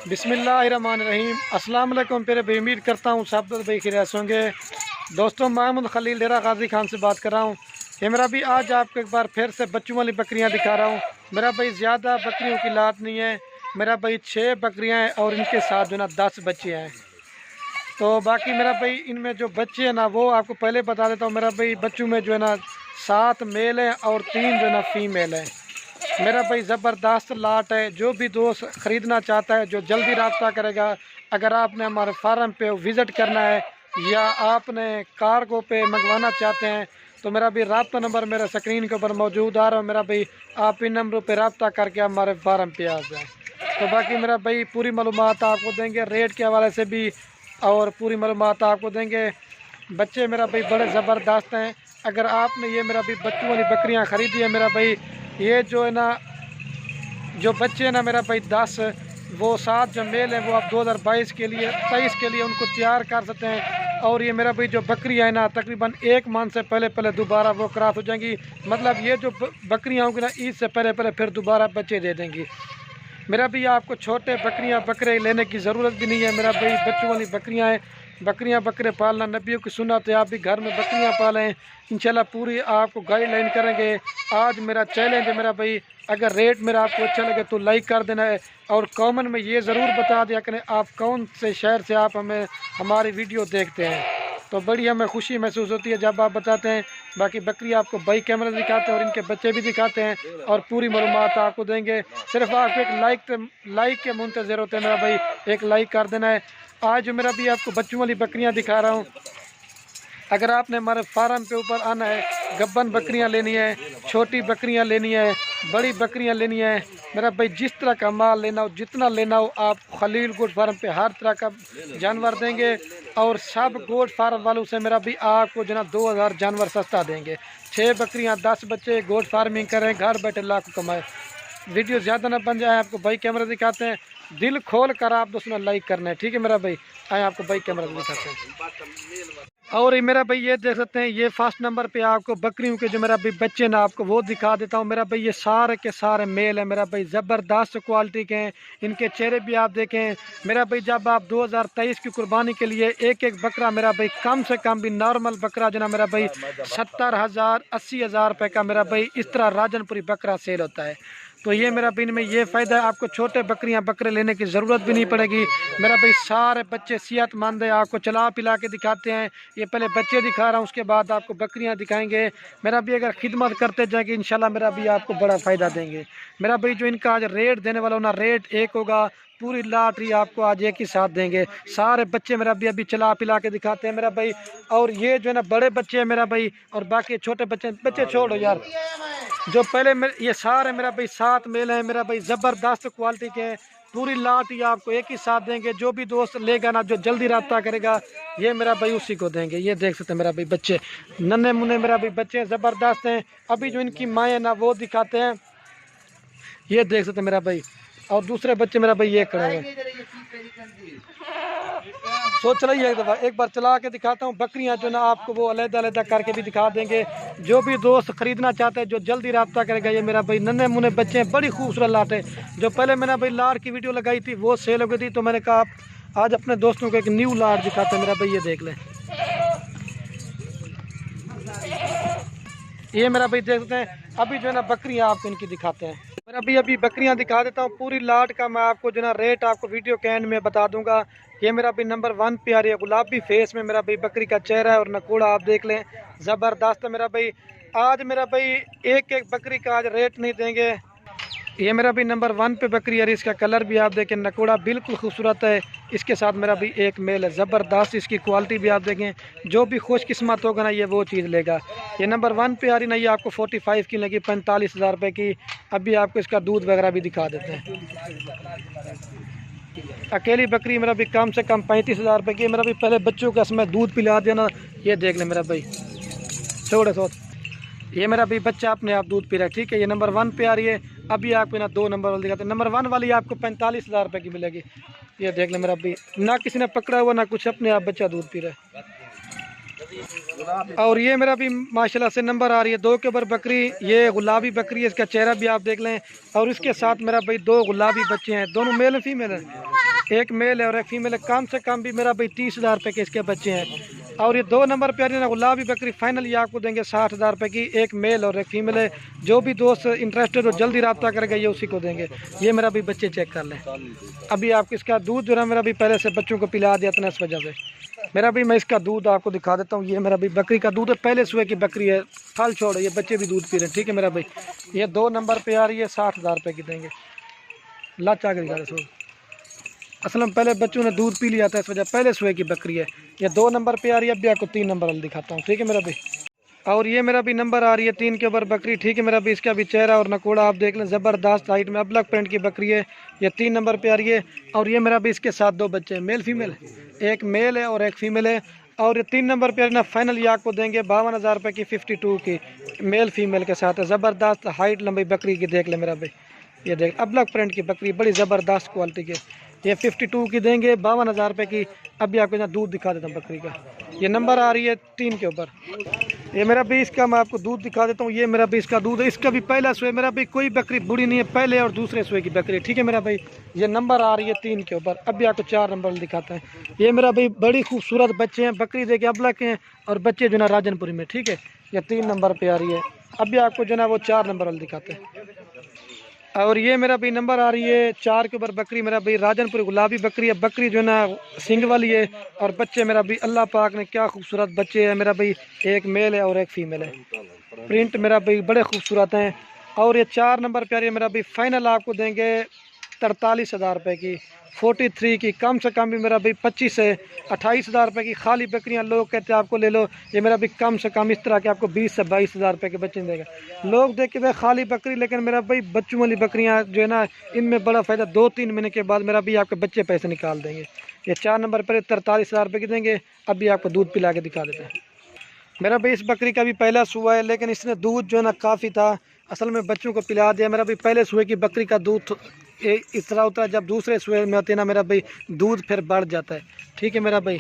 बिस्मिल्लाहिर्रहमानिर्रहीम। अस्सलाम वालेकुम प्यारे भाई, उम्मीद करता हूँ सब भाई खैरियत होंगे। दोस्तों, महमूद खलील डेरा गाजी खान से बात कर रहा हूँ। ये मेरा भी आज आपको एक बार फिर से बच्चों वाली बकरियाँ दिखा रहा हूँ। मेरा भाई ज़्यादा बकरियों की लाट नहीं है, मेरा भाई 6 बकरियाँ हैं और इनके साथ जो ना 10 बच्चे हैं। तो बाकी मेरा भाई इनमें जो बच्चे हैं ना वो आपको पहले बता देता हूँ। मेरा भाई बच्चों में जो है ना 7 मेल हैं और 3 जो है ना फीमेल हैं। मेरा भाई ज़बरदस्त लाट है। जो भी दोस्त ख़रीदना चाहता है जो जल्दी रब्ता करेगा। अगर आपने हमारे फार्म पे विज़िट करना है या आपने कार्गो पे मंगवाना चाहते हैं तो मेरा भी रब्ता नंबर मेरा स्क्रीन के ऊपर मौजूद आ रहा है। मेरा भाई आप इन नंबरों पे रब्ता करके हमारे फार्म पे आ जाएँ। तो बाकी मेरा भाई पूरी मालूमात आपको देंगे, रेट के हवाले से भी और पूरी मालूमात आपको देंगे। बच्चे मेरा भाई बड़े ज़बरदस्त हैं। अगर आपने ये मेरा भी बच्चों वाली बकरियां ख़रीदी है मेरा भाई, ये जो है ना जो बच्चे हैं ना मेरा भाई 10 वो 7 जो मेल हैं वो आप 2022 के लिए 23 के लिए उनको तैयार कर सकते हैं। और ये मेरा भाई जो बकरियां है ना तकरीबन 1 माह से पहले दोबारा वो क्रॉस हो जाएंगी। मतलब ये जो बकरियां होंगी ना ईद से पहले फिर दोबारा बच्चे दे देंगी। मेरा भी आपको छोटे बकरे लेने की ज़रूरत भी नहीं है। मेरा भाई बच्चों वाली बकरियां हैं। बकरियां बकरे पालना नबियों की सुन्नत है। आप भी घर में बकरियां पालें, इंशाल्लाह पूरी आपको गाइडलाइन करेंगे। आज मेरा चैलेंज है मेरा भाई, अगर रेट मेरा आपको अच्छा लगे तो लाइक कर देना है और कमेंट में ये ज़रूर बता दिया करें आप कौन से शहर से आप हमारी वीडियो देखते हैं। तो बड़ी हमें खुशी महसूस होती है जब आप बताते हैं। बाकी बकरी आपको बाई कैमरा दिखाते हैं और इनके बच्चे भी दिखाते हैं और पूरी मालूमात आपको देंगे। सिर्फ आपको एक लाइक के मुंतज़र होते हैं मेरा भाई, एक लाइक कर देना है। आज जो मेरा भी आपको बच्चों वाली बकरियां दिखा रहा हूँ, अगर आपने हमारे फार्म पे ऊपर आना है, गब्बन बकरियां लेनी है, छोटी बकरियां लेनी है, बड़ी बकरियां लेनी है, मेरा भाई जिस तरह का माल लेना हो जितना लेना हो आप खलील गोट फार्म पे हर तरह का जानवर देंगे। और सब गोट फार्म वालों से मेरा भी आपको जो ना 2000 जानवर सस्ता देंगे। 6 बकरियां 10 बच्चे गोट फार्मिंग करें, घर बैठे लाख कमाए। वीडियो ज़्यादा ना बन जाए, आपको भाई कैमरा दिखाते हैं, दिल खोल कर आप दोस्तों लाइक करना है, ठीक है मेरा भाई। आए आपको भाई कैमरा दिखाते हैं। और ये मेरा भाई ये देख सकते हैं, ये फर्स्ट नंबर पे आपको बकरियों के जो मेरा भाई बच्चे ना आपको वो दिखा देता हूँ। मेरा भाई ये सारे के सारे मेल है मेरा भाई, ज़बरदस्त क्वालिटी के हैं। इनके चेहरे भी आप देखें मेरा भाई। जब आप 2023 की कुर्बानी के लिए एक बकरा मेरा भाई कम से कम भी नॉर्मल बकरा जो ना मेरा भाई 70,000 80,000 रुपये का मेरा भाई इस तरह राजनपुरी बकरा सेल होता है। तो ये मेरा भाई इनमें ये फ़ायदा है, आपको छोटे बकरे लेने की ज़रूरत भी नहीं पड़ेगी। मेरा भाई सारे बच्चे सेहतमंद है, आपको चला पिला के दिखाते हैं। ये पहले बच्चे दिखा रहा हूँ, उसके बाद आपको बकरियाँ दिखाएंगे। मेरा भी अगर खिदमत करते जाएंगे इंशाल्लाह मेरा भी आपको बड़ा फ़ायदा देंगे। मेरा भाई जो इनका आज रेट देने वाला हो ना, रेट एक होगा, पूरी लॉटरी आपको आज एक ही साथ देंगे। सारे बच्चे मेरा भी अभी चला पिला के दिखाते हैं मेरा भाई। और ये जो है ना बड़े बच्चे हैं मेरा भाई और बाकी छोटे बच्चे छोड़ो यार। जो पहले ये सारे मेरा भाई 7 मेल हैं मेरा भाई, ज़बरदस्त क्वालिटी के हैं। पूरी लाट ही आपको एक ही साथ देंगे। जो भी दोस्त लेगा ना, जो जल्दी रब्ता करेगा ये मेरा भाई उसी को देंगे। ये देख सकते हैं मेरा भाई बच्चे नन्हे मुन्ने मेरा भाई बच्चे ज़बरदस्त हैं। अभी जो इनकी माएँ है ना वो दिखाते हैं, ये देख सकते हैं मेरा भाई। और दूसरे बच्चे मेरा भाई ये खड़े हैं। सो चलाइए एक बार चला के दिखाता हूँ। बकरियाँ जो ना आपको वो अलग-अलग करके भी दिखा देंगे। जो भी दोस्त ख़रीदना चाहते हैं जो जल्दी रब्ता करेगा, ये मेरा भाई नन्हे मुन्ने बच्चे हैं, बड़ी खूबसूरत लाट है। जो पहले मैंने भाई लाट की वीडियो लगाई थी वो सेल हो गई थी, तो मैंने कहा आज अपने दोस्तों को एक न्यू लाट दिखाते हैं मेरा भाई। ये देख लें, ये मेरा भाई देख सकते हैं। अभी जो है ना बकरियाँ आपको इनकी दिखाते हैं मेरा भाई। अभी बकरियां दिखा देता हूँ पूरी लाट का। मैं आपको जो ना रेट आपको वीडियो के एंड में बता दूंगा। ये मेरा भाई नंबर 1 पे आ रही है, गुलाबी फेस में मेरा भाई बकरी का चेहरा है और नकोड़ा आप देख लें, ज़बरदस्त है मेरा भाई। आज मेरा भाई एक बकरी का आज रेट नहीं देंगे। ये मेरा भी नंबर 1 पे बकरी है। इसका कलर भी आप देखें, नकोड़ा बिल्कुल खूबसूरत है। इसके साथ मेरा भी एक मेल है, ज़बरदस्त। इसकी क्वालिटी भी आप देखें, जो भी खुशकिस्मत होगा ना ये वो चीज़ लेगा। ये नंबर 1 पे आ रही ना, ये आपको 45 की लगी, 45,000 रुपये की। अभी आपको इसका दूध वगैरह भी दिखा देते हैं। अकेली बकरी मेरा भी कम से कम 35,000 रुपये की। मेरा भी पहले बच्चों का इसमें दूध पिला देना, ये देख लें मेरा भाई थोड़े सौ। ये मेरा भी बच्चा अपने आप दूध पी रहा है, ठीक है। ये नंबर 1 पे आ रही है। अभी आपको ना 2 नंबर वाली दिखाते हैं। नंबर 1 वाली आपको 45,000 रुपये की मिलेगी। ये देख लें मेरा भी, ना किसी ने पकड़ा हुआ ना कुछ, अपने आप बच्चा दूध पी रहा है। और ये मेरा भी माशाल्लाह से नंबर आ रही है 2 के ऊपर बकरी। ये गुलाबी बकरी है, इसका चेहरा भी आप देख लें। और इसके साथ मेरा भाई 2 गुलाबी बच्चे हैं, दोनों मेल और फीमेल है, एक मेल है और एक फीमेल है। कम से कम भी मेरा भाई 30,000 रुपये के इसके बच्चे हैं। और ये 2 नंबर पे आ रही है ना गुलाबी बकरी, फाइनल ये आपको देंगे 60,000 रुपये की, एक मेल और एक फीमेल है। जो भी दोस्त इंटरेस्टेड हो जल्दी रब्ता करेगा, ये उसी को देंगे। ये मेरा भी बच्चे चेक कर लें। अभी आपको इसका दूध जो है मेरा भी पहले से बच्चों को पिला दिया था, इस वजह से मेरा भी मैं इसका दूध आपको दिखा देता हूँ। ये मेरा भी बकरी का दूध है, पहले सुबह की बकरी है, फल छोड़ ये बच्चे भी दूध पी रहे हैं। ठीक है मेरा भाई, ये 2 नंबर पे आ रही है, 60,000 रुपये की देंगे। लाचा कर दिखा दो, असल में पहले बच्चों ने दूध पी लिया था, इस वजह पहले सुबह की बकरी है। ये 2 नंबर पे आ रही है, अभी आपको 3 नंबर वाली दिखाता हूँ। ठीक है मेरा भाई, और ये मेरा भी नंबर आ रही है 3 के ऊपर बकरी। ठीक है मेरा भी, इसका भी चेहरा और नकोड़ा आप देख लें, ज़बरदस्त हाइट में अबलग प्रिंट की बकरी है। ये 3 नंबर पे आ रही है। और ये मेरा भी इसके साथ 2 बच्चे हैं, मेल फीमेल, एक मेल है और एक फीमेल है। और ये 3 नंबर पे ना फाइनल ये आपको देंगे 52,000 रुपये की, 52 की मेल फीमेल के साथ है। ज़बरदस्त हाइट लंबी बकरी की देख ले मेरा भाई, ये देख अबलग प्रिंट की बकरी, बड़ी ज़बरदस्त क्वालिटी की। ये 52 की देंगे, 52,000 रुपये की। अभी आपको यहाँ दूध दिखा देता हूँ बकरी का। ये नंबर आ रही है 3 के ऊपर। ये मेरा भी इसका मैं आपको दूध दिखा देता हूँ। ये मेरा भी इसका दूध है, इसका भी पहला सुबह मेरा भी कोई बकरी बुरी नहीं है, पहले और दूसरे सुबह की बकरी। ठीक है मेरा भाई, ये नंबर आ रही है 3 के ऊपर। अभी आपको 4 नंबर दिखाते हैं। ये मेरा भाई बड़ी खूबसूरत बच्चे हैं, बकरी देखे अबला के हैं और बच्चे जो ना राजनपुरी में। ठीक है, ये 3 नंबर पे आ रही है। अभी आपको जो ना वो 4 नंबर वाले दिखाते हैं। और ये मेरा भी नंबर आ रही है 4 के ऊपर बकरी, मेरा भाई राजनपुरी गुलाबी बकरी है। बकरी जो है ना सिंग वाली है और बच्चे मेरा भी अल्लाह पाक ने क्या खूबसूरत बच्चे हैं मेरा भाई, एक मेल है और एक फीमेल है। प्रिंट मेरा भाई बड़े खूबसूरत हैं। और ये 4 नंबर पे आ रही है मेरा भाई, फाइनल आपको देंगे 43,000 रुपये की, 43 की। कम से कम भी मेरा भाई 25 से 28,000 रुपये की खाली बकरियां लोग कहते हैं आपको ले लो। ये मेरा भी कम से कम इस तरह के आपको 20 से 22,000 रुपये के बच्चे देगा। लोग देख के खाली बकरी, लेकिन मेरा भाई बच्चों वाली बकरियां जो है ना इनमें बड़ा फ़ायदा, 2-3 महीने के बाद मेरा भी आपके बच्चे पैसे निकाल देंगे। ये 4 नंबर पर 43,000 रुपये की देंगे। अभी आपको दूध पिला के दिखा देते हैं। मेरा भाई इस बकरी का भी पहला सुबह है, लेकिन इसने दूध जो है ना काफ़ी था, असल में बच्चों को पिला दिया। मेरा भाई पहले सुबह की बकरी का दूध इस तरह होता है, जब दूसरे सुबह में होते हैं ना मेरा भाई दूध फिर बढ़ जाता है। ठीक है मेरा भाई,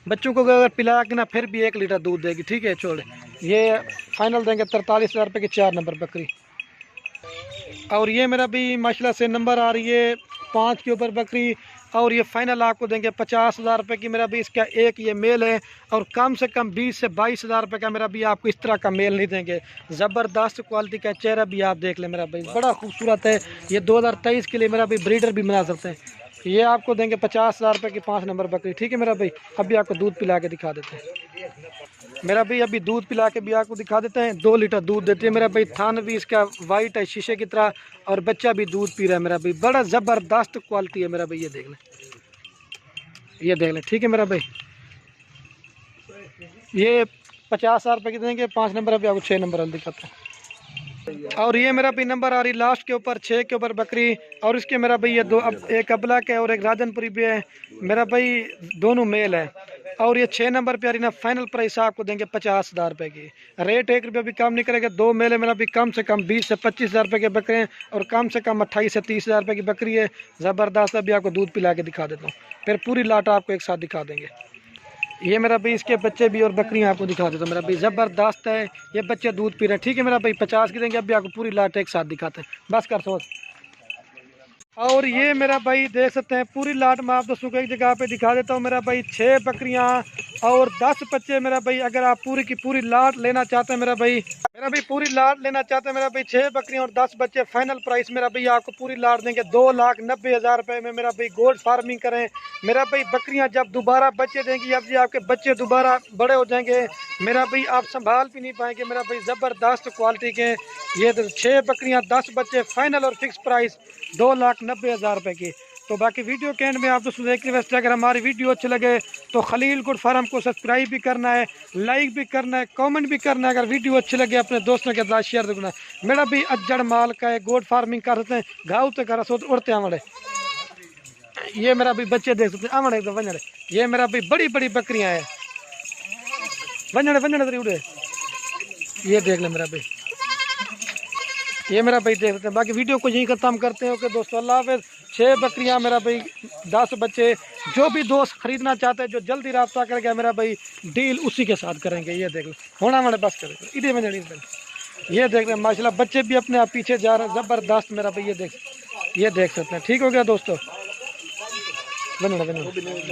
बच्चों को अगर पिला के ना फिर भी 1 लीटर दूध देगी। ठीक है छोड़, ये फाइनल देंगे 43,000 रुपये की 4 नंबर बकरी। और ये मेरा भी माशाल्लाह से नंबर आ रही है 5 के ऊपर बकरी। और ये फाइनल आपको देंगे 50,000 रुपये की। मेरा भी इसका एक ये मेल है और कम से कम 20 से 22,000 रुपये का मेरा भी आपको इस तरह का मेल नहीं देंगे। ज़बरदस्त क्वालिटी का चेहरा भी आप देख लें मेरा भाई, बड़ा खूबसूरत है। ये 2023 के लिए मेरा भी ब्रीडर भी बना सकते हैं। ये आपको देंगे 50,000 रुपये की 5 नंबर बकरी। ठीक है मेरा भाई, अभी आपको दूध पिला के दिखा देते हैं। मेरा भाई अभी दूध पिला के भी आपको दिखा देते हैं। 2 लीटर दूध देती है मेरा भाई। थान भी इसका वाइट है शीशे की तरह और बच्चा भी दूध पी रहा है मेरा भाई, बड़ा ज़बरदस्त क्वालिटी है मेरा भाई। ये देख लें, ये देख लें। ठीक है मेरा भाई, ये 50,000 रुपये की देंगे। 5 नंबर अभी आपको 6 नंबर दिखाते हैं। और ये मेरा भी नंबर आ रही लास्ट के ऊपर 6 के ऊपर बकरी। और इसके मेरा भाई ये 2, एक अबला के और एक राजनपुरी भी है मेरा भाई, दोनों मेल है। और ये 6 नंबर पे आ रही ना, फाइनल प्राइस आपको देंगे 50,000 रुपये की। रेट 1 रुपये भी कम नहीं करेगा। 2 मेल है मेरा भी, कम से कम 20 से 25,000 रुपये के बकरे हैं और कम से कम 28 से 30,000 रुपये की बकरी है। ज़बरदस्त, अभी आपको दूध पिला के दिखा देता हूँ, फिर पूरी लाट आपको एक साथ दिखा देंगे। ये मेरा भाई इसके बच्चे भी और बकरियां आपको दिखा देता हूँ मेरा भाई, ज़बरदस्त है। ये बच्चे दूध पी रहे हैं। ठीक है मेरा भाई, 50 की देंगे। अभी आपको पूरी लाट एक साथ दिखाते हैं, बस कर सोच। और ये मेरा भाई देख सकते हैं पूरी लाट में आप दोस्तों को एक जगह पे दिखा देता हूँ मेरा भाई। 6 बकरियां और 10 बच्चे मेरा भाई। अगर आप पूरी की पूरी लाट लेना चाहते हैं मेरा भाई पूरी लाट लेना चाहते हैं मेरा भाई, 6 बकरियां और 10 बच्चे, फाइनल प्राइस मेरा भाई आपको पूरी लाट देंगे 2,90,000 रुपये में। मेरा भाई गोल्ड फार्मिंग करें मेरा भाई। बकरियां जब दोबारा बच्चे देंगी, अब जी आपके बच्चे दोबारा बड़े हो जाएंगे मेरा भाई, आप संभाल भी नहीं पाएंगे मेरा भाई। ज़बरदस्त क्वालिटी के ये 6 बकरियां 10 बच्चे, फाइनल और फिक्स प्राइस 2,90,000 रुपये की। तो बाकी वीडियो के एंड में आप दोस्तों देखते हैं। अगर हमारी वीडियो अच्छी लगे तो खलील गुड फार्म को सब्सक्राइब भी करना है, लाइक भी करना है, कमेंट भी करना है। अगर वीडियो अच्छी लगे अपने दोस्तों के साथ शेयर करना है। मेरा भी अज्जड़ माल का है, गोड फार्मिंग कर सकते हैं, घाव तो कर सकते उड़ते आमड़े। ये मेरा भी बच्चे देख सकते हैं, आमड़े तो वंजड़े। ये मेरा भी बड़ी बड़ी बकरियां हैं, वंजड़े वंजड़े तरी उड़े। ये देख ले मेरा भाई, ये मेरा भाई देख सकते हैं। बाकी वीडियो को यहीं खत्म करते हैं। ओके दोस्तों, अल्लाह हाफ़िज़। 6 बकरियां मेरा भाई, 10 बच्चे। जो भी दोस्त खरीदना चाहते हैं, जो जल्दी रब्ता करेगा मेरा भाई, डील उसी के साथ करेंगे। ये देख लो होना मैंने बस करेगा इधर में जड़ी। ये देख रहे हैं माशाल्लाह, बच्चे भी अपने आप पीछे जा रहे हैं, ज़बरदस्त मेरा भाई। ये देख सकते हैं। ठीक हो गया दोस्तों।